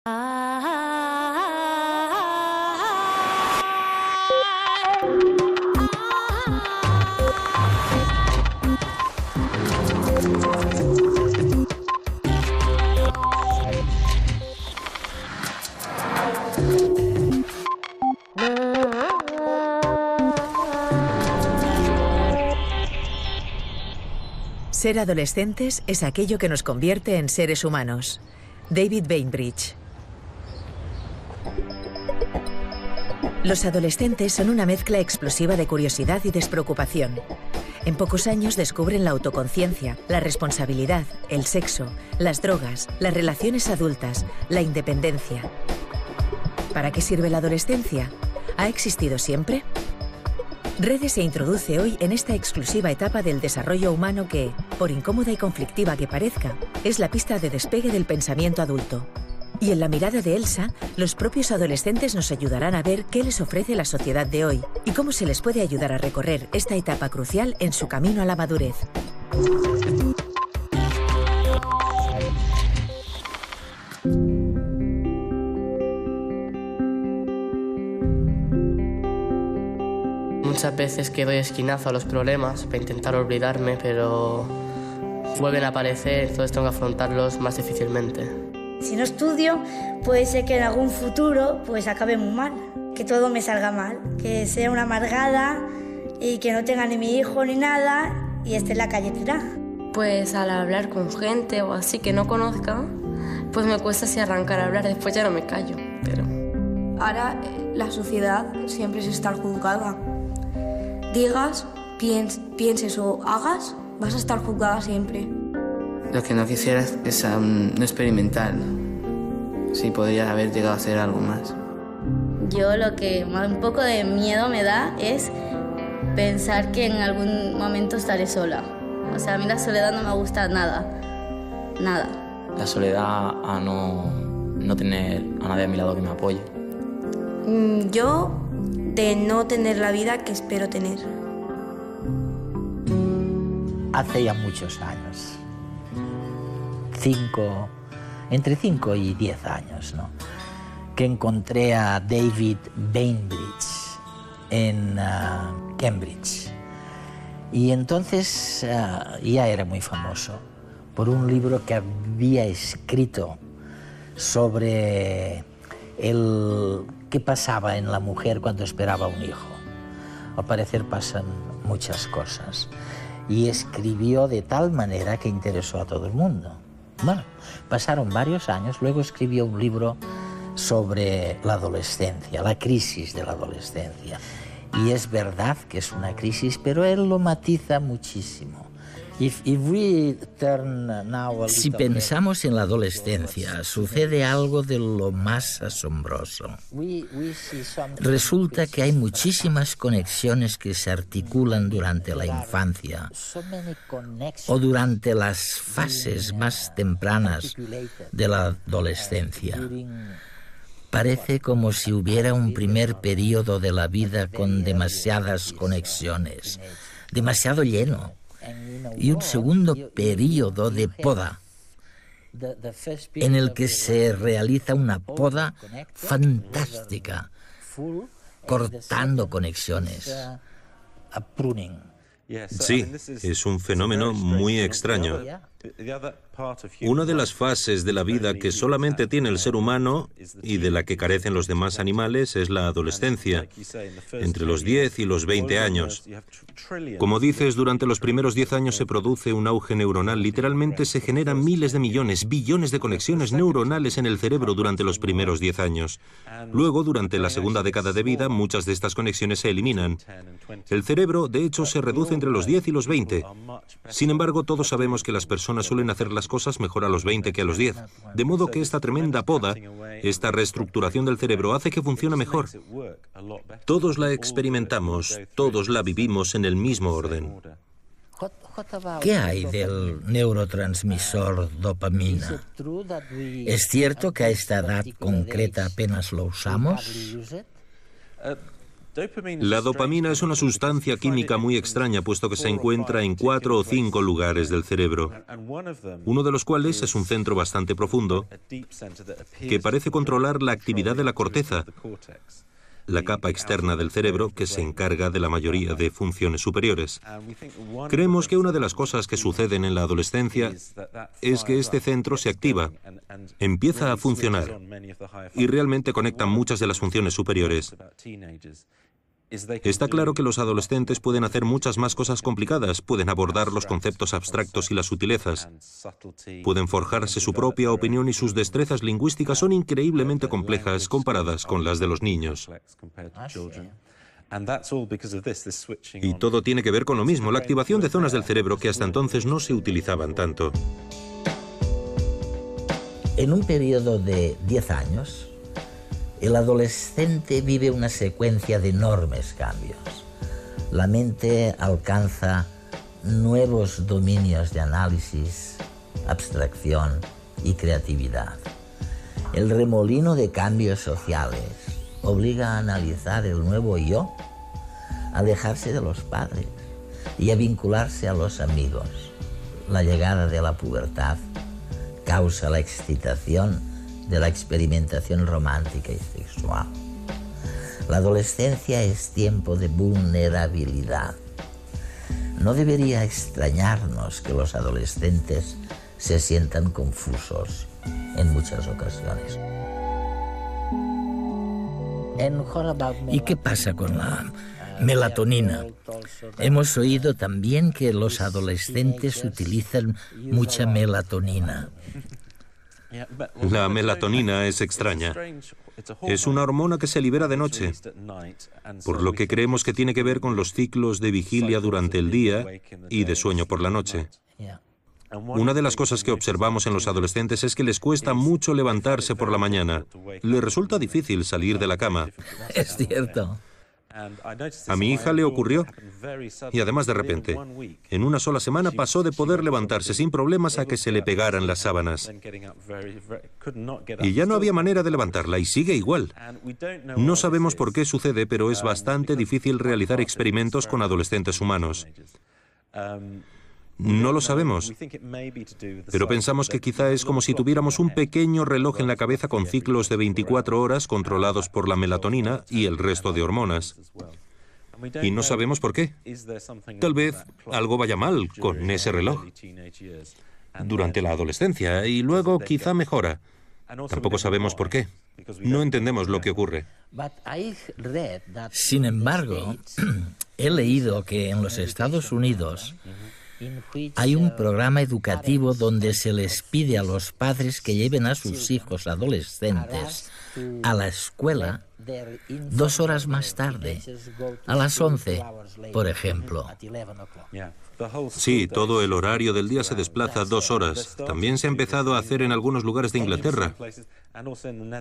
Ser adolescentes es aquello que nos convierte en seres humanos. David Bainbridge. Los adolescentes son una mezcla explosiva de curiosidad y despreocupación. En pocos años descubren la autoconciencia, la responsabilidad, el sexo, las drogas, las relaciones adultas, la independencia. ¿Para qué sirve la adolescencia? ¿Ha existido siempre? Redes se introduce hoy en esta exclusiva etapa del desarrollo humano que, por incómoda y conflictiva que parezca, es la pista de despegue del pensamiento adulto. Y en la mirada de Elsa, los propios adolescentes nos ayudarán a ver qué les ofrece la sociedad de hoy y cómo se les puede ayudar a recorrer esta etapa crucial en su camino a la madurez. Muchas veces que doy esquinazo a los problemas para intentar olvidarme, pero vuelven a aparecer, entonces tengo que afrontarlos más difícilmente. Si no estudio, puede ser que en algún futuro pues acabe muy mal, que todo me salga mal, que sea una amargada y que no tenga ni mi hijo ni nada y esté en la calle tirada. Pues al hablar con gente o así que no conozca, pues me cuesta así arrancar a hablar, después ya no me callo, pero... Ahora la sociedad siempre es estar juzgada. Digas, pienses o hagas, vas a estar juzgada siempre. Lo que no quisiera es no experimentar. Sí, podría haber llegado a hacer algo más. Yo lo que un poco de miedo me da es pensar que en algún momento estaré sola. O sea, a mí la soledad no me gusta nada. Nada. La soledad a no tener a nadie a mi lado que me apoye. Yo, de no tener la vida que espero tener. Hace ya muchos años, entre 5 y 10 años, ¿no?, que encontré a David Bainbridge en Cambridge. Y entonces ya era muy famoso por un libro que había escrito sobre qué pasaba en la mujer cuando esperaba un hijo. Al parecer pasan muchas cosas. Y escribió de tal manera que interesó a todo el mundo. Bueno, pasaron varios años, luego escribió un libro sobre la adolescencia, la crisis de la adolescencia. Y es verdad que es una crisis, pero él lo matiza muchísimo. Si pensamos en la adolescencia, sucede algo de lo más asombroso. Resulta que hay muchísimas conexiones que se articulan durante la infancia o durante las fases más tempranas de la adolescencia. Parece como si hubiera un primer periodo de la vida con demasiadas conexiones, demasiado lleno, y un segundo periodo de poda, en el que se realiza una poda fantástica, cortando conexiones. Sí, es un fenómeno muy extraño. Una de las fases de la vida que solamente tiene el ser humano y de la que carecen los demás animales es la adolescencia, entre los 10 y los 20 años. Como dices, durante los primeros 10 años se produce un auge neuronal. Literalmente se generan miles de millones, billones de conexiones neuronales en el cerebro durante los primeros 10 años. Luego, durante la segunda década de vida, muchas de estas conexiones se eliminan. El cerebro, de hecho, se reduce entre los 10 y los 20. Sin embargo, todos sabemos que las personas suelen hacer las cosas mejor a los 20 que a los 10. De modo que esta tremenda poda, esta reestructuración del cerebro hace que funcione mejor. Todos la experimentamos, todos la vivimos en el mismo orden. ¿Qué hay del neurotransmisor dopamina? ¿Es cierto que a esta edad concreta apenas lo usamos? La dopamina es una sustancia química muy extraña, puesto que se encuentra en 4 o 5 lugares del cerebro, uno de los cuales es un centro bastante profundo que parece controlar la actividad de la corteza, la capa externa del cerebro que se encarga de la mayoría de funciones superiores. Creemos que una de las cosas que suceden en la adolescencia es que este centro se activa, empieza a funcionar y realmente conecta muchas de las funciones superiores. Está claro que los adolescentes pueden hacer muchas más cosas complicadas, pueden abordar los conceptos abstractos y las sutilezas, pueden forjarse su propia opinión y sus destrezas lingüísticas son increíblemente complejas comparadas con las de los niños. Y todo tiene que ver con lo mismo, la activación de zonas del cerebro que hasta entonces no se utilizaban tanto. En un periodo de 10 años, el adolescente vive una secuencia de enormes cambios. La mente alcanza nuevos dominios de análisis, abstracción y creatividad. El remolino de cambios sociales obliga a analizar el nuevo yo, a alejarse de los padres y a vincularse a los amigos. La llegada de la pubertad causa la excitación de la experimentación romántica y sexual. La adolescencia es tiempo de vulnerabilidad. No debería extrañarnos que los adolescentes se sientan confusos en muchas ocasiones. ¿Y qué pasa con la melatonina? Hemos oído también que los adolescentes utilizan mucha melatonina. La melatonina es extraña. Es una hormona que se libera de noche, por lo que creemos que tiene que ver con los ciclos de vigilia durante el día y de sueño por la noche. Una de las cosas que observamos en los adolescentes es que les cuesta mucho levantarse por la mañana. Les resulta difícil salir de la cama. Es cierto. A mi hija le ocurrió, y además de repente, en una sola semana pasó de poder levantarse sin problemas a que se le pegaran las sábanas. Y ya no había manera de levantarla, y sigue igual. No sabemos por qué sucede, pero es bastante difícil realizar experimentos con adolescentes humanos. No lo sabemos, pero pensamos que quizá es como si tuviéramos un pequeño reloj en la cabeza con ciclos de 24 horas controlados por la melatonina y el resto de hormonas. Y no sabemos por qué. Tal vez algo vaya mal con ese reloj durante la adolescencia y luego quizá mejora. Tampoco sabemos por qué. No entendemos lo que ocurre. Sin embargo, he leído que en los Estados Unidos hay un programa educativo donde se les pide a los padres que lleven a sus hijos adolescentes a la escuela 2 horas más tarde, a las 11, por ejemplo. Sí, todo el horario del día se desplaza 2 horas. También se ha empezado a hacer en algunos lugares de Inglaterra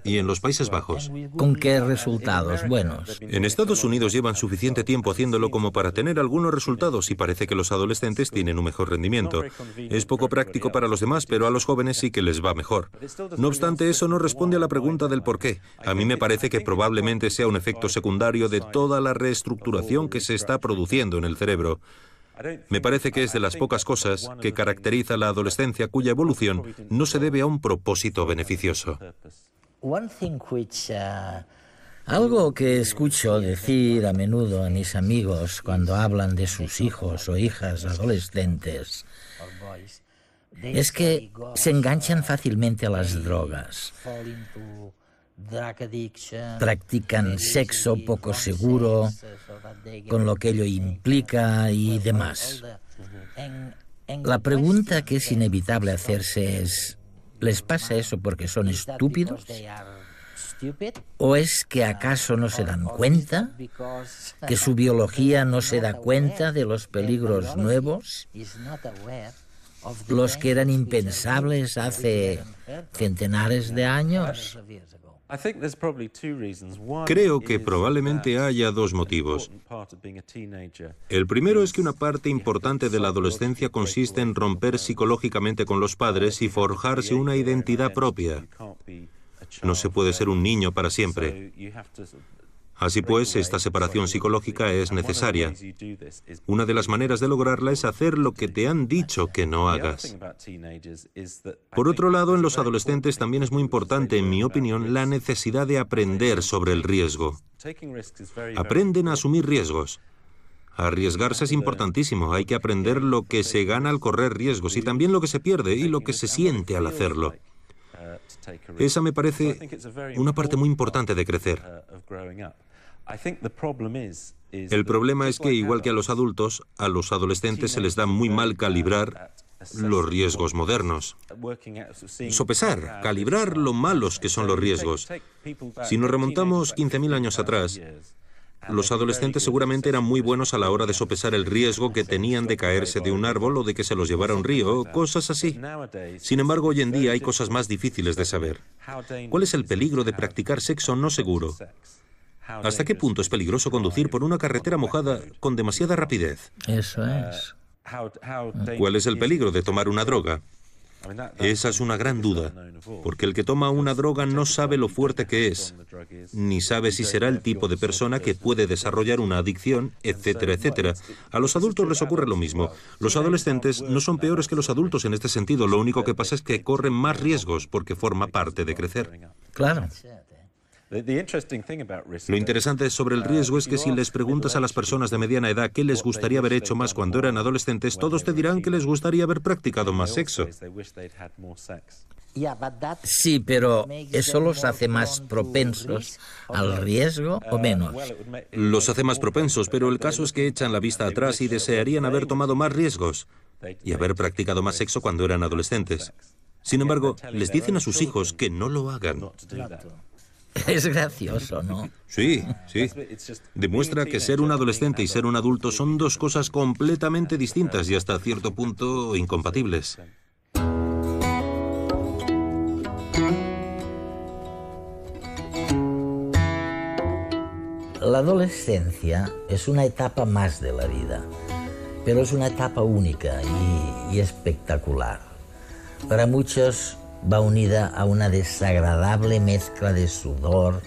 y en los Países Bajos. ¿Con qué resultados buenos? En Estados Unidos llevan suficiente tiempo haciéndolo como para tener algunos resultados y parece que los adolescentes tienen un mejor rendimiento. Es poco práctico para los demás, pero a los jóvenes sí que les va mejor. No obstante, eso no responde a la pregunta del por qué. A mí me parece que probablemente sea un efecto secundario de toda la reestructuración que se está produciendo en el cerebro. Me parece que es de las pocas cosas que caracteriza la adolescencia cuya evolución no se debe a un propósito beneficioso. Algo que escucho decir a menudo a mis amigos cuando hablan de sus hijos o hijas adolescentes es que se enganchan fácilmente a las drogas. Practican sexo poco seguro, con lo que ello implica y demás. La pregunta que es inevitable hacerse es, ¿les pasa eso porque son estúpidos? ¿O es que acaso no se dan cuenta? ¿Que su biología no se da cuenta de los peligros nuevos? Los que eran impensables hace centenares de años. Creo que probablemente haya 2 motivos. El primero es que una parte importante de la adolescencia consiste en romper psicológicamente con los padres y forjarse una identidad propia. No se puede ser un niño para siempre. Así pues, esta separación psicológica es necesaria. Una de las maneras de lograrla es hacer lo que te han dicho que no hagas. Por otro lado, en los adolescentes también es muy importante, en mi opinión, la necesidad de aprender sobre el riesgo. Aprenden a asumir riesgos. Arriesgarse es importantísimo. Hay que aprender lo que se gana al correr riesgos y también lo que se pierde y lo que se siente al hacerlo. Esa me parece una parte muy importante de crecer. El problema es que, igual que a los adultos, a los adolescentes se les da muy mal calibrar los riesgos modernos. Sopesar, calibrar lo malos que son los riesgos. Si nos remontamos 15.000 años atrás, los adolescentes seguramente eran muy buenos a la hora de sopesar el riesgo que tenían de caerse de un árbol o de que se los llevara un río, cosas así. Sin embargo, hoy en día hay cosas más difíciles de saber. ¿Cuál es el peligro de practicar sexo no seguro? ¿Hasta qué punto es peligroso conducir por una carretera mojada con demasiada rapidez? Eso es. ¿Cuál es el peligro de tomar una droga? Esa es una gran duda, porque el que toma una droga no sabe lo fuerte que es, ni sabe si será el tipo de persona que puede desarrollar una adicción, etcétera, etcétera. A los adultos les ocurre lo mismo. Los adolescentes no son peores que los adultos en este sentido, lo único que pasa es que corren más riesgos porque forma parte de crecer. Claro. Lo interesante sobre el riesgo es que si les preguntas a las personas de mediana edad qué les gustaría haber hecho más cuando eran adolescentes, todos te dirán que les gustaría haber practicado más sexo. Sí, pero ¿eso los hace más propensos al riesgo o menos? Los hace más propensos, pero el caso es que echan la vista atrás y desearían haber tomado más riesgos y haber practicado más sexo cuando eran adolescentes. Sin embargo, les dicen a sus hijos que no lo hagan. Es gracioso, ¿no? Sí, sí. Demuestra que ser un adolescente y ser un adulto son dos cosas completamente distintas y hasta cierto punto incompatibles. La adolescencia es una etapa más de la vida, pero es una etapa única y espectacular. Para muchos va unida a una desagradable mezcla de sudor,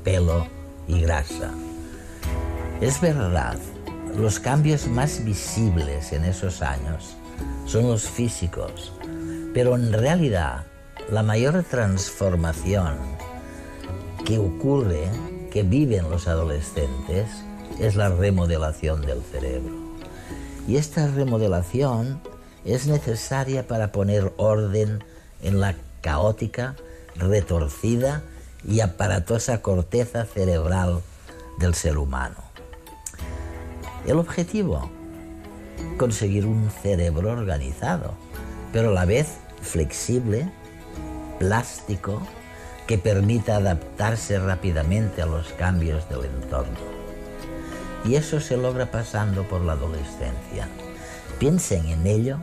pelo y grasa. Es verdad, los cambios más visibles en esos años son los físicos, pero en realidad la mayor transformación que ocurre, que viven los adolescentes, es la remodelación del cerebro. Y esta remodelación es necesaria para poner orden en la caótica, retorcida y aparatosa corteza cerebral del ser humano. El objetivo, conseguir un cerebro organizado, pero a la vez flexible, plástico, que permita adaptarse rápidamente a los cambios del entorno. Y eso se logra pasando por la adolescencia. Piensen en ello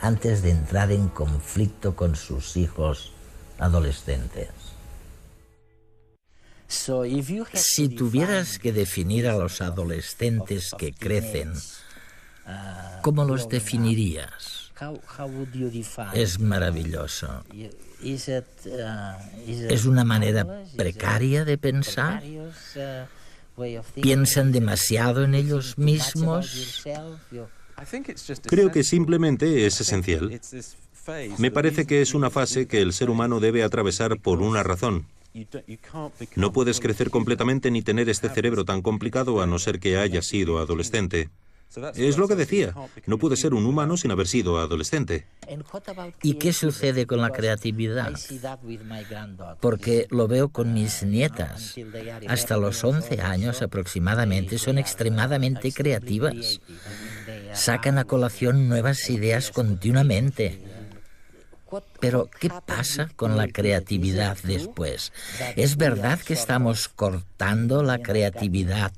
antes de entrar en conflicto con sus hijos adolescentes. Si tuvieras que definir a los adolescentes que crecen, ¿cómo los definirías? Es maravilloso. ¿Es una manera precaria de pensar? ¿Piensan demasiado en ellos mismos? Creo que simplemente es esencial. Me parece que es una fase que el ser humano debe atravesar por una razón. No puedes crecer completamente ni tener este cerebro tan complicado a no ser que hayas sido adolescente. Es lo que decía, no puedes ser un humano sin haber sido adolescente. ¿Y qué sucede con la creatividad? Porque lo veo con mis nietas. Hasta los 11 años aproximadamente son extremadamente creativas. Sacan a colación nuevas ideas continuamente. Pero, ¿qué pasa con la creatividad después? ¿Es verdad que estamos cortando la creatividad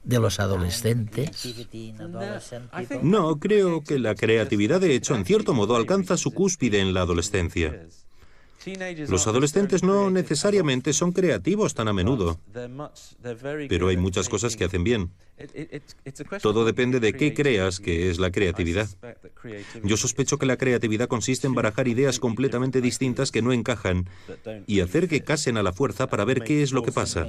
de los adolescentes? No, creo que la creatividad, de hecho, en cierto modo, alcanza su cúspide en la adolescencia. Los adolescentes no necesariamente son creativos tan a menudo, pero hay muchas cosas que hacen bien. Todo depende de qué creas que es la creatividad. Yo sospecho que la creatividad consiste en barajar ideas completamente distintas que no encajan y hacer que casen a la fuerza para ver qué es lo que pasa.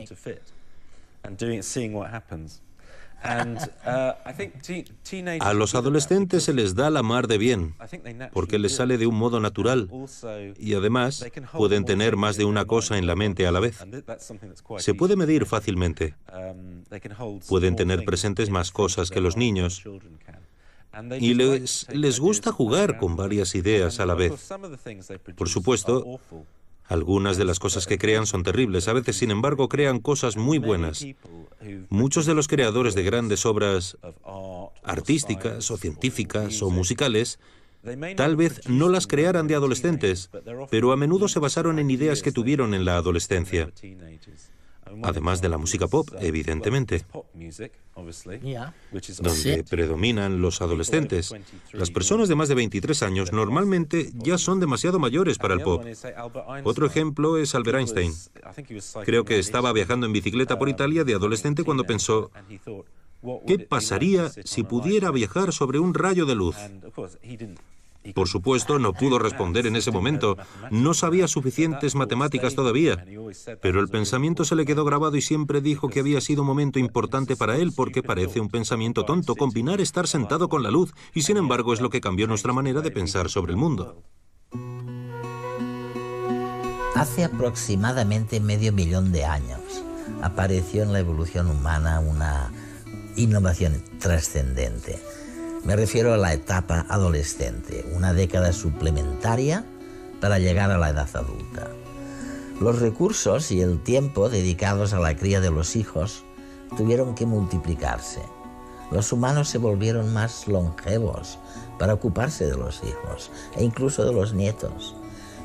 A los adolescentes se les da la mar de bien, porque les sale de un modo natural y además pueden tener más de una cosa en la mente a la vez. Se puede medir fácilmente. Pueden tener presentes más cosas que los niños y les gusta jugar con varias ideas a la vez. Por supuesto, algunas de las cosas que crean son terribles. A veces, sin embargo, crean cosas muy buenas. Muchos de los creadores de grandes obras artísticas o científicas o musicales tal vez no las crearan de adolescentes, pero a menudo se basaron en ideas que tuvieron en la adolescencia. Además de la música pop, evidentemente, donde predominan los adolescentes. Las personas de más de 23 años normalmente ya son demasiado mayores para el pop. Otro ejemplo es Albert Einstein. Creo que estaba viajando en bicicleta por Italia de adolescente cuando pensó: ¿qué pasaría si pudiera viajar sobre un rayo de luz? Por supuesto, no pudo responder en ese momento. No sabía suficientes matemáticas todavía. Pero el pensamiento se le quedó grabado y siempre dijo que había sido un momento importante para él, porque parece un pensamiento tonto combinar estar sentado con la luz, y sin embargo es lo que cambió nuestra manera de pensar sobre el mundo. Hace aproximadamente 500.000 de años apareció en la evolución humana una innovación trascendente. Me refiero a la etapa adolescente, una década suplementaria para llegar a la edad adulta. Los recursos y el tiempo dedicados a la cría de los hijos tuvieron que multiplicarse. Los humanos se volvieron más longevos para ocuparse de los hijos e incluso de los nietos,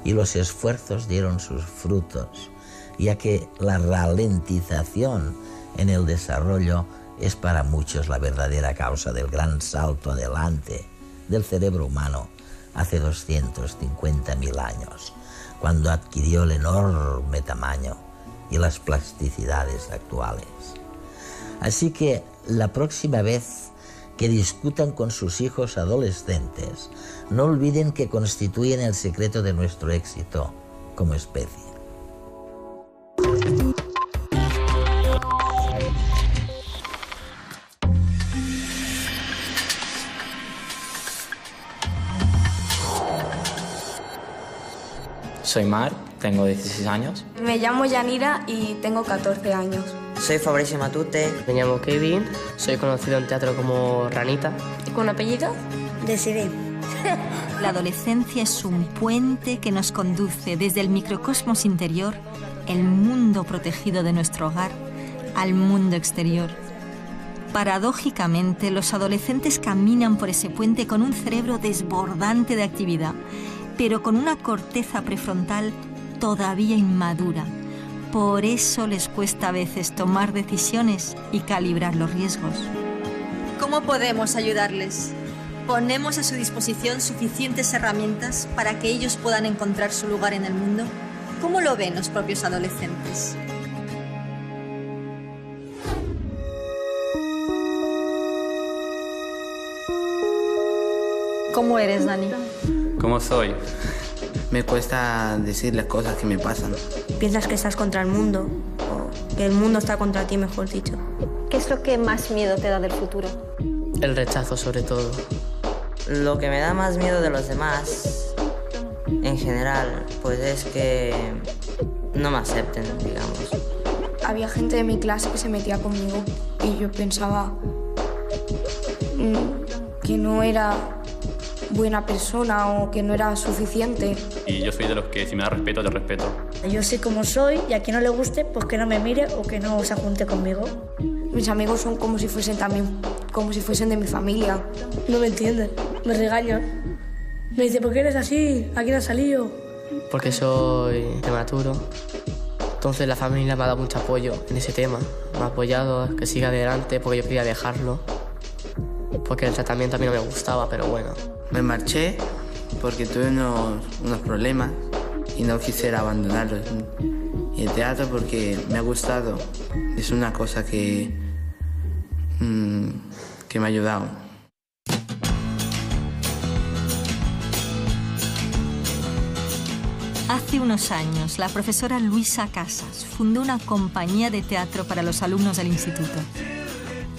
y los esfuerzos dieron sus frutos, ya que la ralentización en el desarrollo es para muchos la verdadera causa del gran salto adelante del cerebro humano hace 250.000 años, cuando adquirió el enorme tamaño y las plasticidades actuales. Así que la próxima vez que discutan con sus hijos adolescentes, no olviden que constituyen el secreto de nuestro éxito como especie. Soy Mar, tengo 16 años. Me llamo Yanira y tengo 14 años. Soy Fabricio Matute. Me llamo Kevin, soy conocido en teatro como Ranita. ¿Y con apellido? Desiree. La adolescencia es un puente que nos conduce desde el microcosmos interior, el mundo protegido de nuestro hogar, al mundo exterior. Paradójicamente, los adolescentes caminan por ese puente con un cerebro desbordante de actividad, pero con una corteza prefrontal todavía inmadura. Por eso les cuesta a veces tomar decisiones y calibrar los riesgos. ¿Cómo podemos ayudarles? ¿Ponemos a su disposición suficientes herramientas para que ellos puedan encontrar su lugar en el mundo? ¿Cómo lo ven los propios adolescentes? ¿Cómo eres, Dani? ¿Cómo soy? Me cuesta decir las cosas que me pasan. Piensas que estás contra el mundo, o que el mundo está contra ti, mejor dicho. ¿Qué es lo que más miedo te da del futuro? El rechazo, sobre todo. Lo que me da más miedo de los demás, en general, pues es que no me acepten, digamos. Había gente de mi clase que se metía conmigo y yo pensaba que no era buena persona o que no era suficiente. Y yo soy de los que si me da respeto, te respeto. Yo soy como soy y a quien no le guste, pues que no me mire o que no se junte conmigo. Mis amigos son como si fuesen de mi familia. No me entienden, me regañan. Me dice, ¿por qué eres así? ¿A quién has salido? Porque soy prematuro. Entonces la familia me ha dado mucho apoyo en ese tema. Me ha apoyado a que siga adelante porque yo quería dejarlo. Porque el tratamiento a mí no me gustaba, pero bueno. Me marché porque tuve unos problemas y no quisiera abandonarlos. Y el teatro porque me ha gustado. Es una cosa que me ha ayudado. Hace unos años, la profesora Luisa Casas fundó una compañía de teatro para los alumnos del instituto.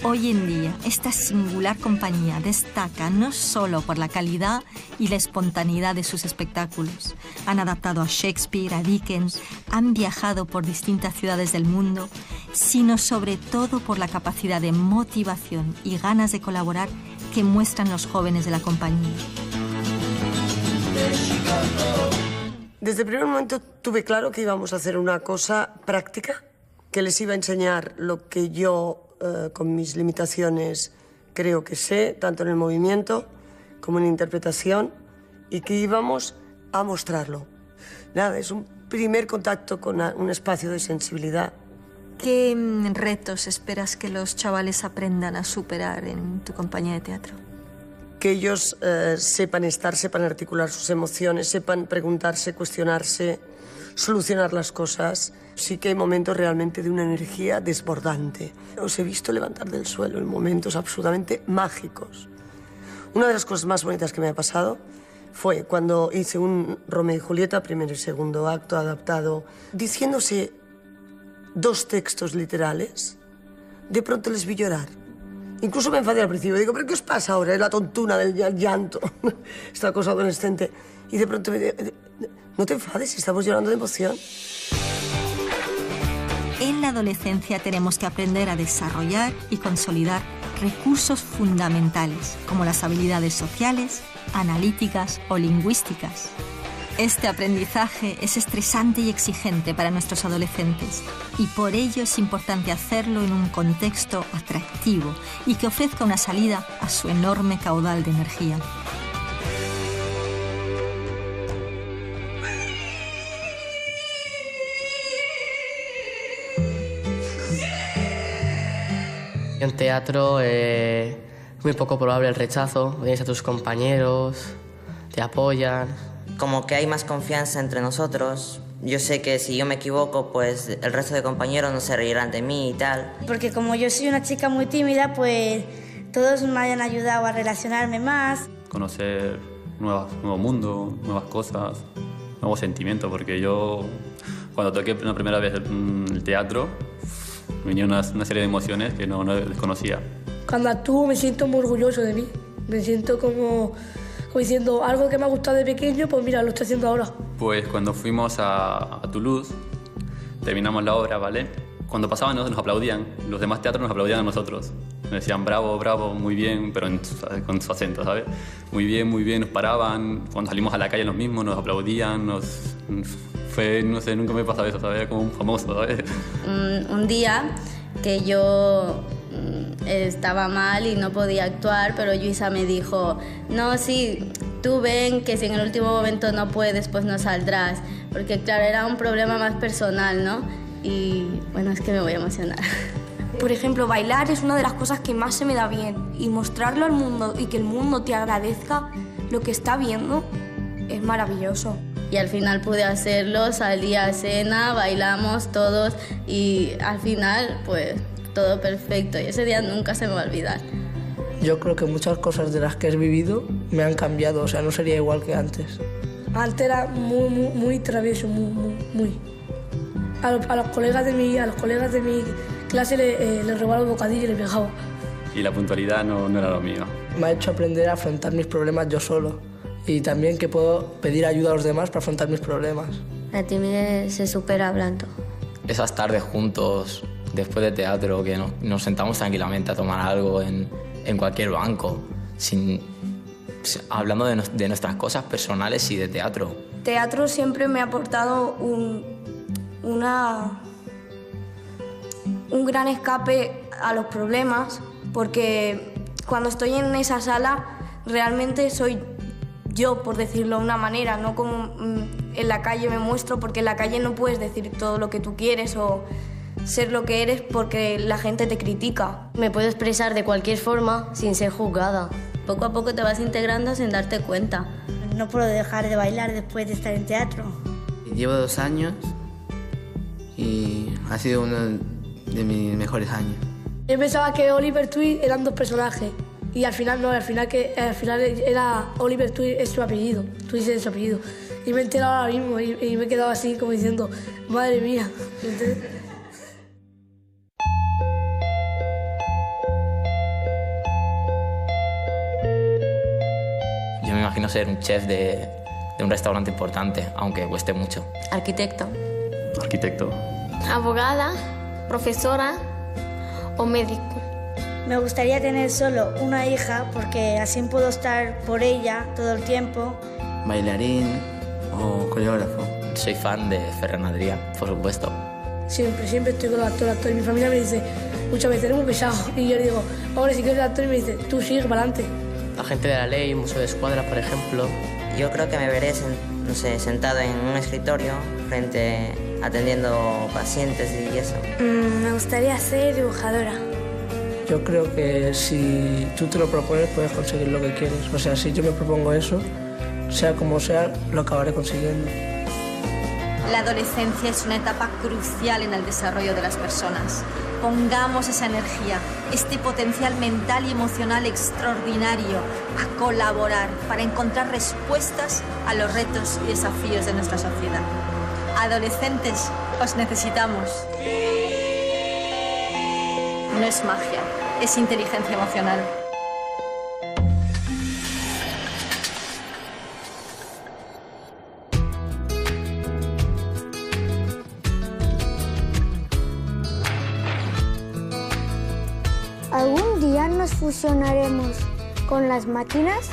Hoy en día, esta singular compañía destaca no solo por la calidad y la espontaneidad de sus espectáculos. Han adaptado a Shakespeare, a Dickens, han viajado por distintas ciudades del mundo, sino sobre todo por la capacidad de motivación y ganas de colaborar que muestran los jóvenes de la compañía. Desde el primer momento tuve claro que íbamos a hacer una cosa práctica, que les iba a enseñar lo que yo, con mis limitaciones, creo que sé, tanto en el movimiento como en interpretación, y que íbamos a mostrarlo. Nada, es un primer contacto con un espacio de sensibilidad. ¿Qué retos esperas que los chavales aprendan a superar en tu compañía de teatro? Que ellos sepan estar, sepan articular sus emociones, sepan preguntarse, cuestionarse, solucionar las cosas. Sí que hay momentos realmente de una energía desbordante. Os he visto levantar del suelo en momentos absolutamente mágicos. Una de las cosas más bonitas que me ha pasado fue cuando hice un Romeo y Julieta, primero y segundo acto adaptado, diciéndose 2 textos literales. De pronto les vi llorar. Incluso me enfadé al principio. Digo, ¿pero qué os pasa ahora? Es la tontuna del llanto, esta cosa adolescente. Y de pronto me digo, no te enfades, estamos llorando de emoción. En la adolescencia tenemos que aprender a desarrollar y consolidar recursos fundamentales, como las habilidades sociales, analíticas o lingüísticas. Este aprendizaje es estresante y exigente para nuestros adolescentes y por ello es importante hacerlo en un contexto atractivo y que ofrezca una salida a su enorme caudal de energía. En teatro es muy poco probable el rechazo, ves a tus compañeros, te apoyan. Como que hay más confianza entre nosotros. Yo sé que si yo me equivoco, pues el resto de compañeros no se reirán de mí y tal. Porque como yo soy una chica muy tímida, pues todos me hayan ayudado a relacionarme más. Conocer nuevo mundo, nuevas cosas, nuevos sentimientos, porque yo cuando toqué la primera vez el teatro, me vinieron una serie de emociones que no desconocía. Cuando actúo me siento muy orgulloso de mí, me siento como diciendo algo que me ha gustado de pequeño, pues mira, lo estoy haciendo ahora. Pues cuando fuimos a Toulouse, terminamos la obra, ¿vale? Cuando pasaban nos aplaudían, los demás teatros nos aplaudían a nosotros. Nos decían bravo, bravo, muy bien, pero con su acento, ¿sabes? Muy bien, nos paraban. Cuando salimos a la calle los mismos nos aplaudían, fue, no sé, nunca me pasaba eso, ¿sabes? Como un famoso, ¿sabes? Un día que yo estaba mal y no podía actuar, pero Luisa me dijo, no, sí, tú ven que si en el último momento no puedes, pues no saldrás, porque claro, era un problema más personal, ¿no? Y bueno, es que me voy a emocionar. Por ejemplo, bailar es una de las cosas que más se me da bien y mostrarlo al mundo y que el mundo te agradezca lo que está viendo es maravilloso. Y al final pude hacerlo, salí a cena, bailamos todos y al final pues todo perfecto y ese día nunca se me va a olvidar. Yo creo que muchas cosas de las que he vivido me han cambiado, o sea, no sería igual que antes. Antes era muy travieso, muy. A los colegas de mi clase les robaba el bocadillo y les pegaba. Y la puntualidad no era lo mío. Me ha hecho aprender a afrontar mis problemas yo solo y también que puedo pedir ayuda a los demás para afrontar mis problemas. La timidez se supera hablando. Esas tardes juntos, después de teatro, que nos sentamos tranquilamente a tomar algo en cualquier banco, hablando de nuestras cosas personales y de teatro. Teatro siempre me ha aportado un gran escape a los problemas, porque cuando estoy en esa sala realmente soy yo, por decirlo de una manera, no como en la calle me muestro, porque en la calle no puedes decir todo lo que tú quieres o ser lo que eres porque la gente te critica. Me puedo expresar de cualquier forma sin ser juzgada. Poco a poco te vas integrando sin darte cuenta. No puedo dejar de bailar después de estar en teatro. Llevo 2 años y ha sido uno de mis mejores años. Yo pensaba que Oliver Twist eran 2 personajes Y al final no, al final era Oliver Twist, es su apellido, Twist es su apellido. Y me he enterado ahora mismo y me he quedado así como diciendo, madre mía. Entonces, Yo me imagino ser un chef de un restaurante importante, aunque cueste mucho. Arquitecta. Arquitecto. Abogada, profesora o médico. Me gustaría tener solo una hija porque así puedo estar por ella todo el tiempo. Bailarín o coreógrafo. Soy fan de Ferran Adrià, por supuesto. Siempre estoy con los actores. Mi familia me dice muchas veces, eres muy pesado. Y yo le digo, hombre, si quieres ser actor, y me dice, tú sigue para adelante. Agente de la ley, Museo de Escuadra, por ejemplo. Yo creo que me veré, sentado en un escritorio, atendiendo pacientes y eso. Me gustaría ser dibujadora. Yo creo que si tú te lo propones puedes conseguir lo que quieres. O sea, si yo me propongo eso, sea como sea, lo acabaré consiguiendo. La adolescencia es una etapa crucial en el desarrollo de las personas. Pongamos esa energía, este potencial mental y emocional extraordinario a colaborar para encontrar respuestas a los retos y desafíos de nuestra sociedad. Adolescentes, os necesitamos. No es magia, es inteligencia emocional. ¿Algún día nos fusionaremos con las máquinas?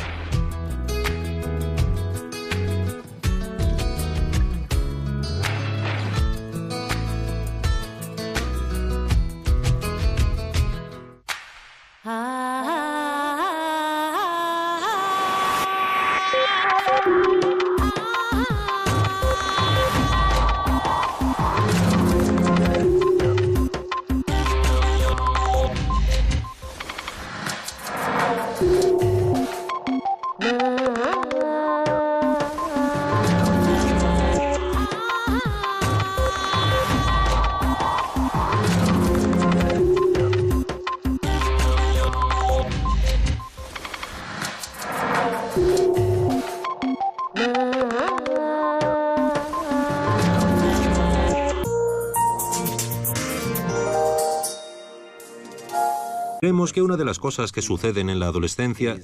Creemos que una de las cosas que suceden en la adolescencia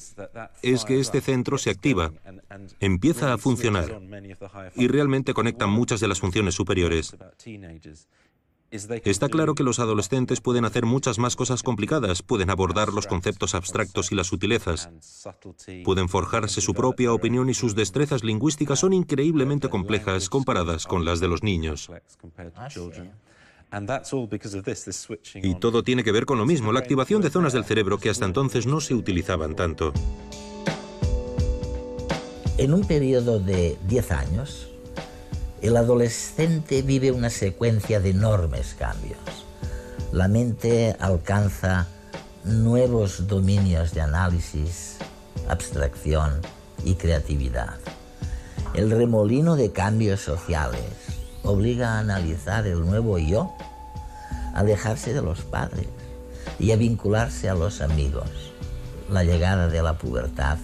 es que este centro se activa, empieza a funcionar y realmente conecta muchas de las funciones superiores. Está claro que los adolescentes pueden hacer muchas más cosas complicadas, pueden abordar los conceptos abstractos y las sutilezas, pueden forjarse su propia opinión y sus destrezas lingüísticas son increíblemente complejas comparadas con las de los niños. Y todo tiene que ver con lo mismo, la activación de zonas del cerebro que hasta entonces no se utilizaban tanto. En un periodo de 10 años, el adolescente vive una secuencia de enormes cambios. La mente alcanza nuevos dominios de análisis, abstracción y creatividad. El remolino de cambios sociales obliga a analizar el nuevo yo, a alejarse de los padres y a vincularse a los amigos. La llegada de la pubertad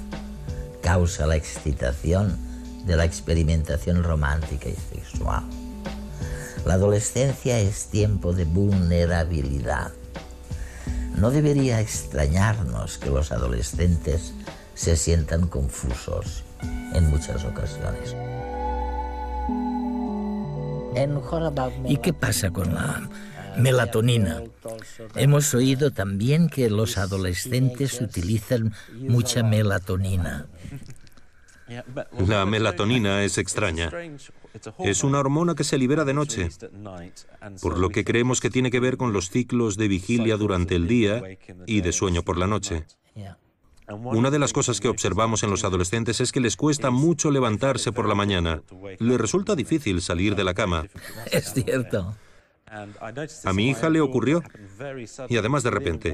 causa la excitación de la experimentación romántica y sexual. La adolescencia es tiempo de vulnerabilidad. No debería extrañarnos que los adolescentes se sientan confusos en muchas ocasiones. ¿Y qué pasa con la melatonina? Hemos oído también que los adolescentes utilizan mucha melatonina. La melatonina es extraña. Es una hormona que se libera de noche, por lo que creemos que tiene que ver con los ciclos de vigilia durante el día y de sueño por la noche. Una de las cosas que observamos en los adolescentes es que les cuesta mucho levantarse por la mañana. Les resulta difícil salir de la cama. Es cierto. A mi hija le ocurrió. Y además de repente,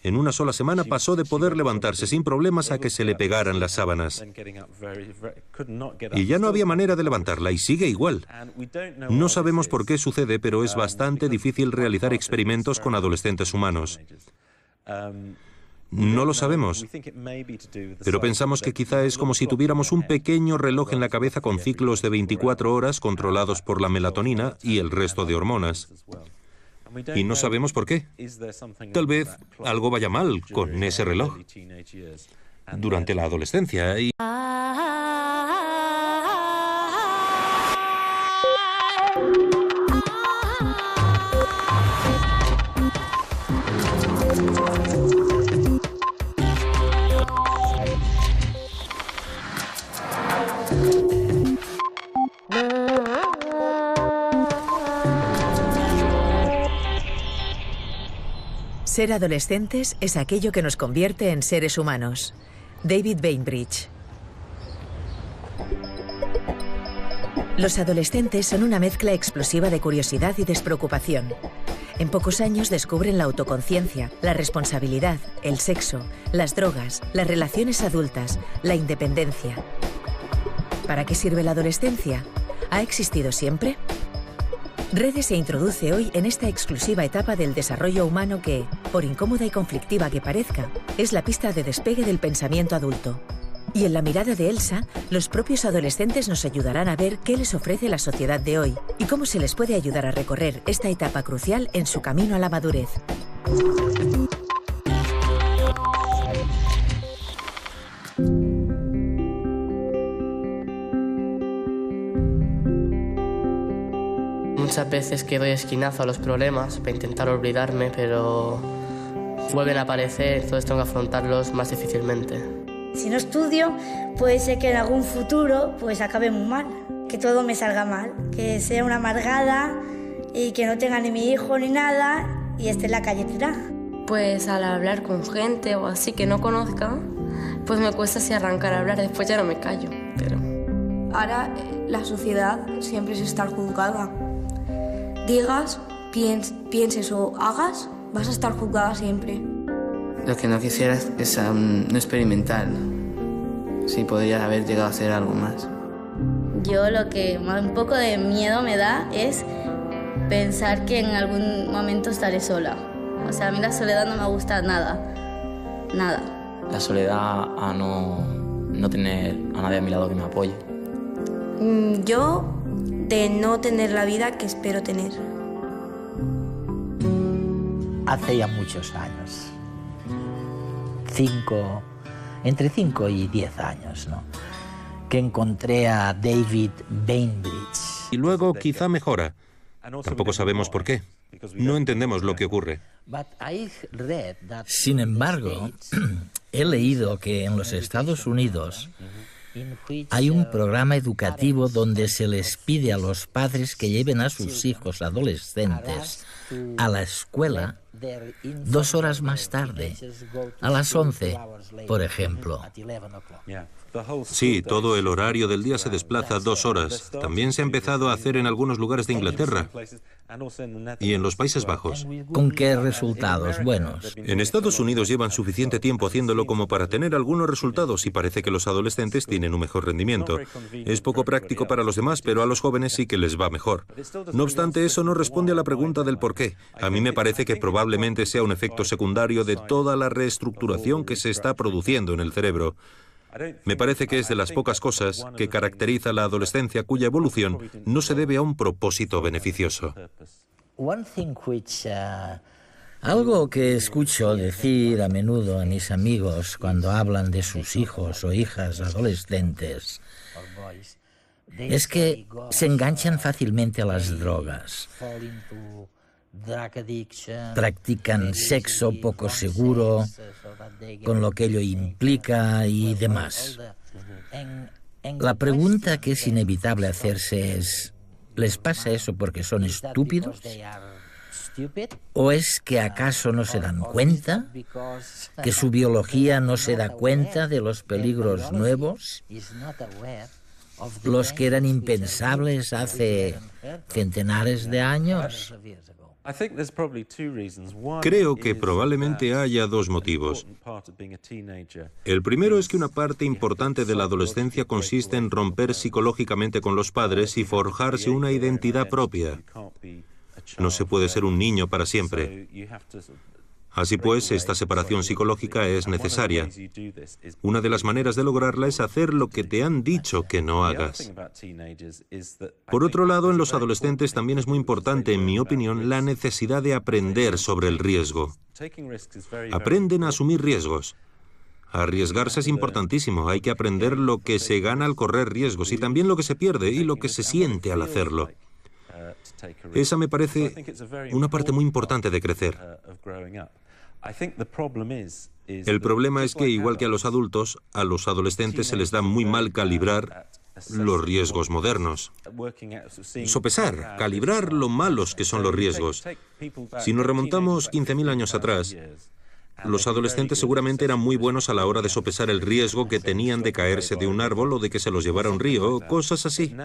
en una sola semana pasó de poder levantarse sin problemas a que se le pegaran las sábanas. Y ya no había manera de levantarla y sigue igual. No sabemos por qué sucede, pero es bastante difícil realizar experimentos con adolescentes humanos. No lo sabemos, pero pensamos que quizá es como si tuviéramos un pequeño reloj en la cabeza con ciclos de 24 horas controlados por la melatonina y el resto de hormonas. Y no sabemos por qué. Tal vez algo vaya mal con ese reloj durante la adolescencia y... Ser adolescentes es aquello que nos convierte en seres humanos. David Bainbridge. Los adolescentes son una mezcla explosiva de curiosidad y despreocupación. En pocos años descubren la autoconciencia, la responsabilidad, el sexo, las drogas, las relaciones adultas, la independencia. ¿Para qué sirve la adolescencia? ¿Ha existido siempre? Redes se introduce hoy en esta exclusiva etapa del desarrollo humano que, por incómoda y conflictiva que parezca, es la pista de despegue del pensamiento adulto. Y en la mirada de Elsa, los propios adolescentes nos ayudarán a ver qué les ofrece la sociedad de hoy y cómo se les puede ayudar a recorrer esta etapa crucial en su camino a la madurez. Muchas veces que doy esquinazo a los problemas para intentar olvidarme, pero vuelven a aparecer, entonces tengo que afrontarlos más difícilmente. Si no estudio, puede ser que en algún futuro pues acabe muy mal, que todo me salga mal, que sea una amargada y que no tenga ni mi hijo ni nada y esté en la calle tirada. Pues al hablar con gente o así que no conozca, pues me cuesta así arrancar a hablar, después ya no me callo. Pero... Ahora la sociedad siempre es estar juzgada. Digas, pienses o hagas, vas a estar juzgada siempre. Lo que no quisiera es no experimentar. Sí, podría haber llegado a hacer algo más. Yo lo que un poco de miedo me da es pensar que en algún momento estaré sola. O sea, a mí la soledad no me gusta nada. Nada. La soledad a no tener a nadie a mi lado que me apoye. Yo de no tener la vida que espero tener. Hace ya muchos años, entre 5 y 10 años, ¿no?, que encontré a David Bainbridge. Y luego quizá mejora. Tampoco sabemos por qué. No entendemos lo que ocurre. Sin embargo, he leído que en los Estados Unidos hay un programa educativo donde se les pide a los padres que lleven a sus hijos adolescentes a la escuela 2 horas más tarde, a las 11, por ejemplo. Sí, todo el horario del día se desplaza 2 horas. También se ha empezado a hacer en algunos lugares de Inglaterra y en los Países Bajos. ¿Con qué resultados buenos? En Estados Unidos llevan suficiente tiempo haciéndolo como para tener algunos resultados y parece que los adolescentes tienen un mejor rendimiento. Es poco práctico para los demás, pero a los jóvenes sí que les va mejor. No obstante, eso no responde a la pregunta del por qué. A mí me parece que probablemente sea un efecto secundario de toda la reestructuración que se está produciendo en el cerebro. Me parece que es de las pocas cosas que caracteriza la adolescencia cuya evolución no se debe a un propósito beneficioso. Algo que escucho decir a menudo a mis amigos cuando hablan de sus hijos o hijas adolescentes es que se enganchan fácilmente a las drogas. Practican sexo poco seguro, con lo que ello implica y demás. La pregunta que es inevitable hacerse es, ¿les pasa eso porque son estúpidos? ¿O es que acaso no se dan cuenta? ¿Que su biología no se da cuenta de los peligros nuevos? Los que eran impensables hace centenares de años. Creo que probablemente haya 2 motivos. El primero es que una parte importante de la adolescencia consiste en romper psicológicamente con los padres y forjarse una identidad propia. No se puede ser un niño para siempre. Así pues, esta separación psicológica es necesaria. Una de las maneras de lograrla es hacer lo que te han dicho que no hagas. Por otro lado, en los adolescentes también es muy importante, en mi opinión, la necesidad de aprender sobre el riesgo. Aprenden a asumir riesgos. Arriesgarse es importantísimo. Hay que aprender lo que se gana al correr riesgos y también lo que se pierde y lo que se siente al hacerlo. Esa me parece una parte muy importante de crecer. El problema es que, igual que a los adultos, a los adolescentes se les da muy mal calibrar los riesgos modernos. Sopesar, calibrar lo malos que son los riesgos. Si nos remontamos 15.000 años atrás, los adolescentes seguramente eran muy buenos a la hora de sopesar el riesgo que tenían de caerse de un árbol o de que se los llevara un río, o cosas así.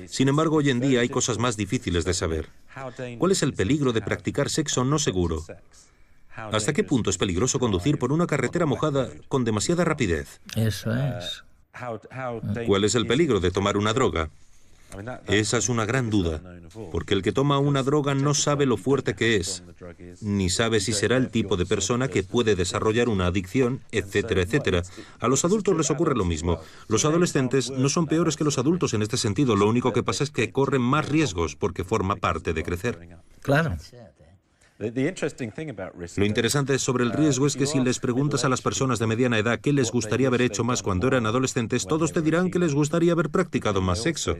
Sin embargo, hoy en día hay cosas más difíciles de saber. ¿Cuál es el peligro de practicar sexo no seguro? ¿Hasta qué punto es peligroso conducir por una carretera mojada con demasiada rapidez? Eso es. ¿Cuál es el peligro de tomar una droga? Esa es una gran duda, porque el que toma una droga no sabe lo fuerte que es, ni sabe si será el tipo de persona que puede desarrollar una adicción, etcétera, etcétera. A los adultos les ocurre lo mismo. Los adolescentes no son peores que los adultos en este sentido, lo único que pasa es que corren más riesgos porque forma parte de crecer. Claro. Lo interesante sobre el riesgo es que si les preguntas a las personas de mediana edad qué les gustaría haber hecho más cuando eran adolescentes, todos te dirán que les gustaría haber practicado más sexo.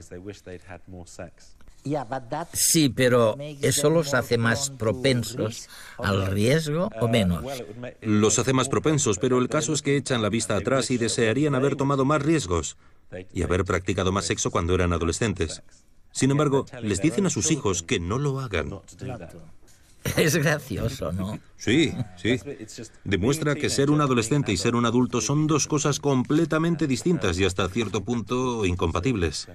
Sí, pero ¿eso los hace más propensos al riesgo o menos? Los hace más propensos, pero el caso es que echan la vista atrás y desearían haber tomado más riesgos y haber practicado más sexo cuando eran adolescentes. Sin embargo, les dicen a sus hijos que no lo hagan. Es gracioso, ¿no? Sí, sí. Demuestra que ser un adolescente y ser un adulto son dos cosas completamente distintas y hasta cierto punto incompatibles.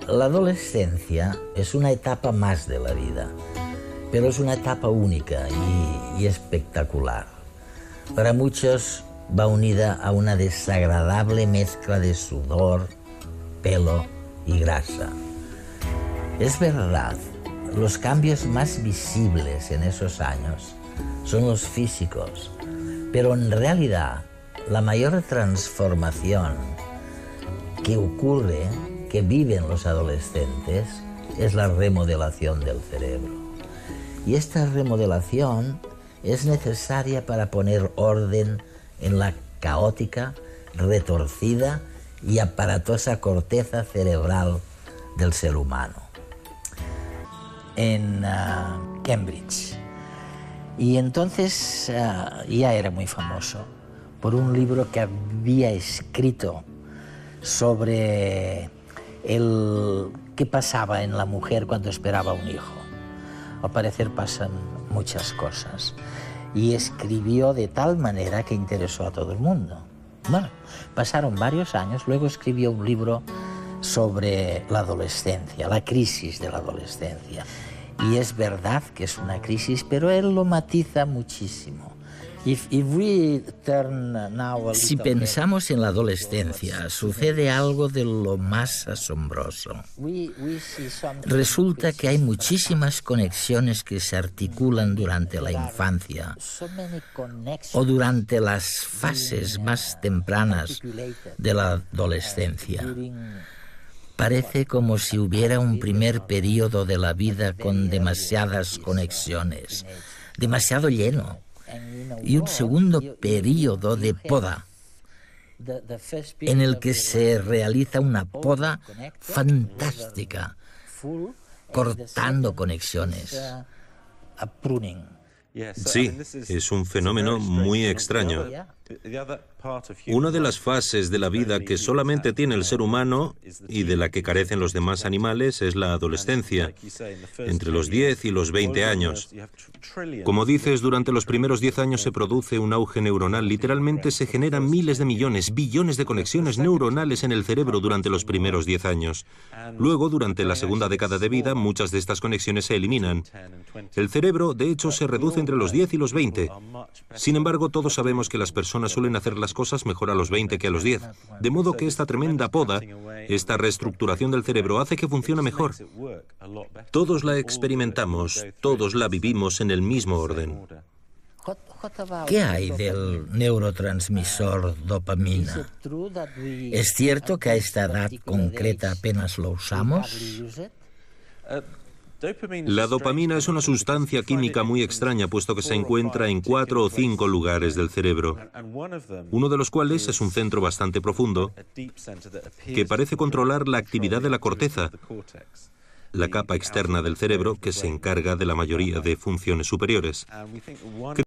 La adolescencia es una etapa más de la vida, pero es una etapa única y espectacular. Para muchos va unida a una desagradable mezcla de sudor, pelo y grasa. Es verdad, los cambios más visibles en esos años son los físicos, pero en realidad la mayor transformación que ocurre, que viven los adolescentes, es la remodelación del cerebro. Y esta remodelación es necesaria para poner orden en la caótica, retorcida y aparatosa corteza cerebral del ser humano. En Cambridge. Y entonces ya era muy famoso por un libro que había escrito sobre qué pasaba en la mujer cuando esperaba un hijo. Al parecer pasan muchas cosas. Y escribió de tal manera que interesó a todo el mundo. Bueno, pasaron varios años, luego escribió un libro sobre la adolescencia, la crisis de la adolescencia. Y es verdad que es una crisis, pero él lo matiza muchísimo. Si pensamos en la adolescencia, sucede algo de lo más asombroso. Resulta que hay muchísimas conexiones que se articulan durante la infancia o durante las fases más tempranas de la adolescencia. Parece como si hubiera un primer periodo de la vida con demasiadas conexiones, demasiado lleno, y un segundo periodo de poda, en el que se realiza una poda fantástica, cortando conexiones. Sí, es un fenómeno muy extraño. Una de las fases de la vida que solamente tiene el ser humano y de la que carecen los demás animales es la adolescencia, entre los 10 y los 20 años. Como dices, durante los primeros 10 años se produce un auge neuronal. Literalmente se generan miles de millones, billones de conexiones neuronales en el cerebro durante los primeros 10 años. Luego, durante la segunda década de vida, muchas de estas conexiones se eliminan. El cerebro, de hecho, se reduce entre los 10 y los 20. Sin embargo, todos sabemos que las personas personas suelen hacer las cosas mejor a los 20 que a los 10. De modo que esta tremenda poda, esta reestructuración del cerebro hace que funcione mejor. Todos la experimentamos, todos la vivimos en el mismo orden. ¿Qué hay del neurotransmisor dopamina? ¿Es cierto que a esta edad concreta apenas lo usamos? La dopamina es una sustancia química muy extraña, puesto que se encuentra en 4 o 5 lugares del cerebro, uno de los cuales es un centro bastante profundo que parece controlar la actividad de la corteza, la capa externa del cerebro que se encarga de la mayoría de funciones superiores.